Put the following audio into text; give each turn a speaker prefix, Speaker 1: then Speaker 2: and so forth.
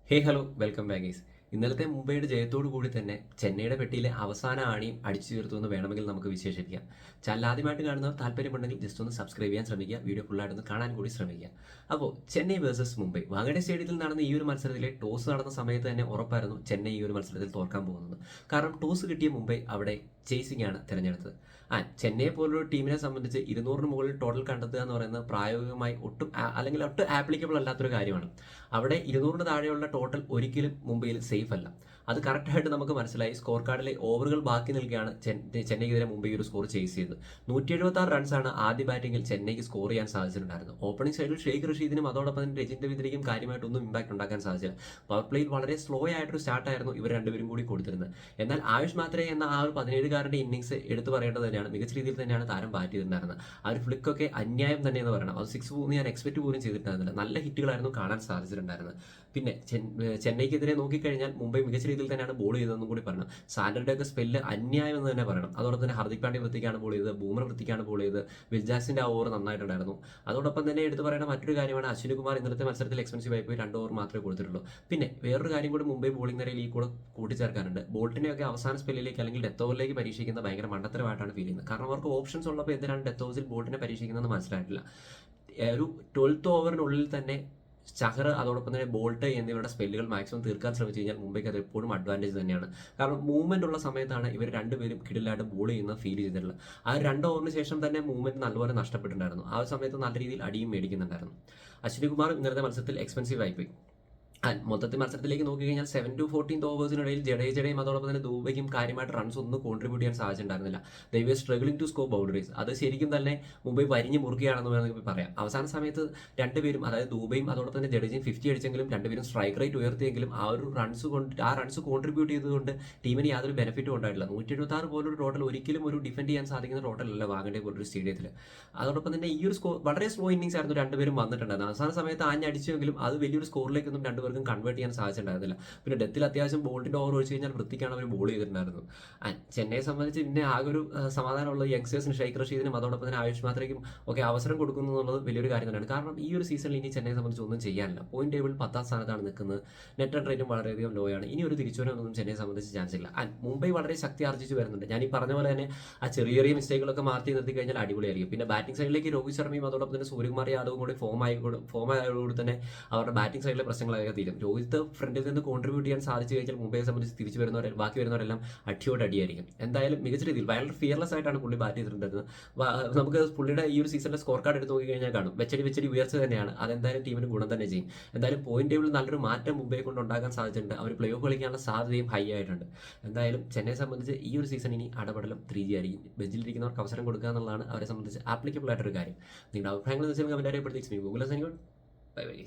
Speaker 1: Hello welcome back guys. ഇന്നലത്തെ മുംബൈയുടെ ജയത്തോടു കൂടി തന്നെ ചെന്നൈയുടെ പെട്ടിയിലെ അവസാന ആണിയും അടിച്ചു തീർത്തു എന്ന് വേണമെങ്കിൽ നമുക്ക് വിശേഷിപ്പിക്കാം. ചാനൽ ആദ്യമായിട്ട് കാണുന്നവർ താല്പര്യമുണ്ടെങ്കിൽ ജസ്റ്റ് ഒന്ന് സബ്സ്ക്രൈബ് ചെയ്യാൻ ശ്രമിക്കുക, വീഡിയോ ഫുള്ളായിട്ടൊന്ന് കാണാൻ കൂടി ശ്രമിക്കുക. അപ്പോൾ ചെന്നൈ വേഴ്സസ് മുംബൈ വാങ്കഡെ സ്റ്റേഡിയത്തിൽ നടന്ന ഈ ഒരു മത്സരത്തിലെ ടോസ് നടന്ന സമയത്ത് തന്നെ ഉറപ്പായിരുന്നു ചെന്നൈ ഈ ഒരു മത്സരത്തിൽ തോൽക്കാൻ പോകുന്നത്. കാരണം ടോസ് കിട്ടിയ മുംബൈ അവിടെ ചേസിംഗ് ആണ് തിരഞ്ഞെടുത്തത്. ചെന്നൈയെ പോലൊരു ടീമിനെ സംബന്ധിച്ച് 200 മുകളിൽ ടോട്ടൽ കണ്ടെത്തുക എന്ന് പറയുന്നത് പ്രായോഗികമായി ഒട്ടും ആപ്ലിക്കബിൾ അല്ലാത്തൊരു കാര്യമാണ്. അവിടെ 200 താഴെയുള്ള ടോട്ടൽ ഒരിക്കലും മുംബൈയിൽ സേഫ് അല്ല. അത് കറക്റ്റായിട്ട് നമുക്ക് മനസ്സിലായി. സ്കോർ കാർഡിലെ ഓവറുകൾ ബാക്കി നിൽക്കുകയാണ് ചെന്നൈക്കെതിരെ മുംബൈ ഒരു സ്കോർ ചേസ് ചെയ്തത്. 176 റൺസാണ് ആദ്യ ബാറ്റിംഗിൽ ചെന്നൈക്ക് സ്കോർ ചെയ്യാൻ സാധിച്ചിട്ടുണ്ടായിരുന്നത്. ഓപ്പണിംഗ് സൈഡിൽ ഷെയ്ഖ് റഷീദിനും അതോടൊപ്പം തന്നെ രജിൻ രവീന്ദ്രയ്ക്കും കാര്യമായിട്ടൊന്നും ഇമ്പാക്ട് ഉണ്ടാക്കാൻ സാധിച്ചില്ല. പവർ പ്ലേയിൽ വളരെ സ്ലോ ആയിട്ടൊരു സ്റ്റാർട്ടായിരുന്നു ഇവർ രണ്ടുപേരും കൂടി കൊടുത്തിരുന്നത്. എന്നാൽ ആയുഷ് മാത്രേ എന്ന ആ ഒരു 17-കാരൻ്റെ ഇന്നിംഗ്സ് എടുത്തു പറയേണ്ടത് തന്നെയാണ്. മികച്ച രീതിയിൽ തന്നെയാണ് താരം ബാറ്റ് ചെയ്തിട്ടുണ്ടായിരുന്നത്. ആ ഒരു ഫ്ലിക്കൊക്കെ അന്യായം തന്നെ എന്ന് പറയണം. അത് 6 പോകുന്ന ഞാൻ എക്സ്പെക്ട് പോലും ചെയ്തിട്ടുണ്ടായിരുന്നില്ല. നല്ല ഹിറ്റുകളായിരുന്നു കാണാൻ സാധിച്ചിട്ടുണ്ടായിരുന്നത്. പിന്നെ ചെന്നൈക്കെതിരെ നോക്കിക്കഴിഞ്ഞാൽ മുംബൈ മികച്ച രീതിയിൽ തന്നെയാണ് ബോൾ ചെയ്തതെന്നും കൂടി പറയണം. സാൻഡറുടെ ഒക്കെ സ്പെല്ല് അന്യായം എന്ന് തന്നെ പറയണം. അതോടൊപ്പം തന്നെ ഹർദിക് പാണ്ഡ്യ വൃത്തിക്കാണ് ബോൾ ചെയ്തത്, ബൂമർ വൃത്തിക്കാണ് ബോൾ ചെയ്തത്, വിൽ ജാക്സിന്റെ ആ ഓവർ നന്നായിട്ടുണ്ടായിരുന്നു. അതോടൊപ്പം തന്നെ എടുത്ത് പറയുന്ന മറ്റൊരു കാര്യമാണ് അശ്വിനി കുമാർ ഇന്നലത്തെ മത്സരത്തിൽ എക്സ്പെൻസീവ് ആയി പോയി 2 ഓവർ മാത്രമേ കൊടുത്തിട്ടുള്ളൂ. പിന്നെ വേറൊരു കാര്യം കൂടി മുംബൈ ബോളിംഗ് നിരയിൽ ഈ കൂടെ കൂട്ടിച്ചേർക്കാനുണ്ട്. ബോൾട്ടിനെയൊക്കെ അവസാന സ്പെല്ലിലേക്ക് അല്ലെങ്കിൽ ഡെത്ത് ഓവറിലേക്ക് പരീക്ഷിക്കുന്ന ഭയങ്കര മണ്ടത്തരമായിട്ടാണ് ഫീൽ ചെയ്യുന്നത്. കാരണം അവർക്ക് ഓപ്ഷൻസ് ഉള്ളപ്പോൾ എന്തിനാണ് ഡെത്ത് ഓവേഴ്സിൽ ബോൾട്ടിനെ പരീക്ഷിക്കുന്നതെന്ന് മനസ്സിലായിട്ടില്ല. ഒരു 12th ഓവറിനുള്ളിൽ തന്നെ ചഹർ അതോടൊപ്പം തന്നെ ബോൾട്ട് എന്നിവരുടെ സ്പെല്ലുകൾ മാക്സിമം തീർക്കാൻ ശ്രമിച്ചു കഴിഞ്ഞാൽ മുംബൈക്ക് അത് എപ്പോഴും അഡ്വാൻറ്റേജ് തന്നെയാണ്. കാരണം മൂവ്മെന്റ് ഉള്ള സമയത്താണ് ഇവർ രണ്ടുപേരും കിടിലായിട്ട് ബോൾ ചെയ്യുന്ന ഫീൽ ചെയ്തിട്ടുള്ളത്. ആ 2 ഓവറിന് ശേഷം തന്നെ മൂവ്മെന്റ് നല്ലപോലെ നഷ്ടപ്പെട്ടിട്ടുണ്ടായിരുന്നു. ആ സമയത്ത് നല്ല രീതിയിൽ അടിയും മേടിക്കുന്നുണ്ടായിരുന്നു. അശ്വിനി കുമാർ ഇന്നത്തെ മത്സരത്തിൽ എക്സ്പെൻസീവ് ആയിപ്പോയി. മൊത്തത്തിൽ മത്സരത്തിലേക്ക് നോക്കിക്കഴിഞ്ഞാൽ 7 to 14 ഓവേഴ്സിനിടയിൽ ജഡേജയുടെയും അതോടൊപ്പം തന്നെ ദുബൈക്കും കാര്യമായിട്ട് റൺസ് ഒന്നും കോൺട്രിബ്യൂട്ട് ചെയ്യാൻ സാധിച്ചിട്ടുണ്ടായിരുന്നില്ല. ദേ വർ സ്ട്രഗ്ലിംഗ് ടു സ്കോർ ബൗണ്ടറീസ്. അത് ശരിക്കും തന്നെ മുംബൈ വരിഞ്ഞ് മുറുകയാണെന്ന് വേണമെങ്കിൽ പറയാം. അവസാന സമയത്ത് രണ്ടുപേരും, അതായത് ദുബൈയും അതോടൊപ്പം തന്നെ ജഡേജയും 50 അടിച്ചെങ്കിലും രണ്ടുപേരും സ്ട്രൈക്ക് റേറ്റ് ഉയർത്തിയെങ്കിലും ആ റൺസ് കോൺട്രിബ്യൂട്ട് ചെയ്തുകൊണ്ട് ടീമിന് യാതൊരു ബെനിഫിറ്റും ഉണ്ടായിട്ടില്ല. 176 പോലൊരു ടോട്ടൽ ഒരിക്കലും ഒരു ഡിഫെൻഡ് ചെയ്യാൻ സാധിക്കുന്ന ടോട്ടൽ അല്ല വാങ്കഡെ പോലൊരു സ്റ്റേഡിയത്തിൽ. അതോടൊപ്പം തന്നെ ഈ ഒരു സ്കോർ വളരെ സ്ലോ ഇന്നിംഗ്സ് ആയിരുന്നു രണ്ടുപേരും വന്നിട്ടുണ്ടായിരുന്നത്. അവസാന സമയത്ത് ആഞ്ഞടിച്ചെങ്കിലും അത് വലിയൊരു സ്കോറിലേക്കൊന്നും രണ്ടുപേർക്കും കൺവേർട്ട് ചെയ്യാൻ സാധിച്ചിട്ടുണ്ടായിരുന്നില്ല. പിന്നെ ഡെത്തിൽ അത്യാവശ്യം ബോൾട്ടിന്റെ ഓവർ ഒഴിച്ച് കഴിഞ്ഞാൽ വൃത്തിക്കാണ് അവർ ബോൾ ചെയ്തിട്ടുണ്ടായിരുന്നു. ചെന്നൈയെ സംബന്ധിച്ച് പിന്നെ ആകെ ഒരു സമാധാനമുള്ള യങ്സ്റ്റേഴ്സിന് ഷെയ്ഖ് റഷീദിനും അതോടൊപ്പം തന്നെ ആയുഷ് മാത്രയ്ക്കും ഒക്കെ അവസരം കൊടുക്കുന്നു എന്നുള്ളത് വലിയൊരു കാര്യം തന്നെയാണ്. കാരണം ഈ ഒരു സീസണിൽ ഇനി ചെന്നൈയെ സംബന്ധിച്ച് ഒന്നും ചെയ്യാനില്ല. പോയിന്റ് ടേബിൾ 10ാം സ്ഥാനത്താണ് നിൽക്കുന്നത്. നെറ്റ് റൺ റേറ്റും വളരെയധികം ലോ ആണ്. ഇനി ഒരു തിരിച്ചുവരവൊന്നും ചെന്നൈയെ സംബന്ധിച്ച് ചാൻസ് ഇല്ല. മുംബൈ വളരെ ശക്തി ആർജിച്ച് വരുന്നുണ്ട്. ഞാൻ ഈ പറഞ്ഞ പോലെ തന്നെ ആ ചെറിയ ചെറിയ മിസ്റ്റേക്കുകളൊക്കെ മാറ്റി നിർത്തി കഴിഞ്ഞാൽ അടിപൊളിയായിരിക്കും. പിന്നെ ബാറ്റിംഗ് സൈഡിലേക്ക് രോഹിത് ശർമ്മയും അതോടൊപ്പം തന്നെ സൂര്യകുമാർ യാദവും കൂടി ഫോം ആയതോടുകൂടി തന്നെ അവരുടെ ബാറ്റിംഗ് സൈഡിലെ പ്രശ്നങ്ങളൊക്കെ തീരും. രോഹിത് ഫ്രണ്ടിൽ നിന്ന് കോൺട്രിബ്യൂട്ട് ചെയ്യാൻ സാധിച്ചു കഴിഞ്ഞാൽ മുംബൈയെ സംബന്ധിച്ച് തിരിച്ചു ബാക്കി വരുന്നവരെല്ലാം അടിയോട് അടിയായിരിക്കും. എന്തായാലും മികച്ച രീതിയിൽ വളരെ ഫിയർലെസ് ആയിട്ടാണ് പുള്ളി ബാറ്റ് ചെയ്തിട്ടുണ്ടായിരുന്നത്. നമുക്ക് പുള്ളിയുടെ ഈ ഒരു സീസണിലെ സ്കോർ കാർഡ് എടുത്ത് നോക്കി കഴിഞ്ഞാൽ കാണും വെച്ചടി ഉയർച്ച തന്നെയാണ്. അതെന്തായാലും ടീമിന് ഗുണം തന്നെ ചെയ്യും. എന്തായാലും പോയിന്റ് ടേബിളിൽ നല്ലൊരു മാറ്റം മുംബൈയെ കൊണ്ട് ഉണ്ടാക്കാൻ സാധിച്ചിട്ടുണ്ട്. അവർ പ്ലേ ഓഫ് കളിക്കാനുള്ള സാധ്യതയും ഹൈ ആയിട്ടുണ്ട്. എന്തായാലും ചെന്നൈയെ സംബന്ധിച്ച് ഈ ഒരു സീസൺ ഇനി അടപടലം 3G ആയിരിക്കും. ബെഞ്ചിലിരിക്കുന്നവർക്ക് അവസരം കൊടുക്കുക എന്നുള്ളതാണ് അവരെ സംബന്ധിച്ച് ആപ്ലിക്കബിൾ ആയിട്ടൊരു കാര്യം. നിങ്ങളുടെ അഭിപ്രായങ്ങൾ വെച്ചാൽ കമന്റ് അറിയപ്പെടുത്തി. ഗൂഗിൾ ബൈ ബൈ.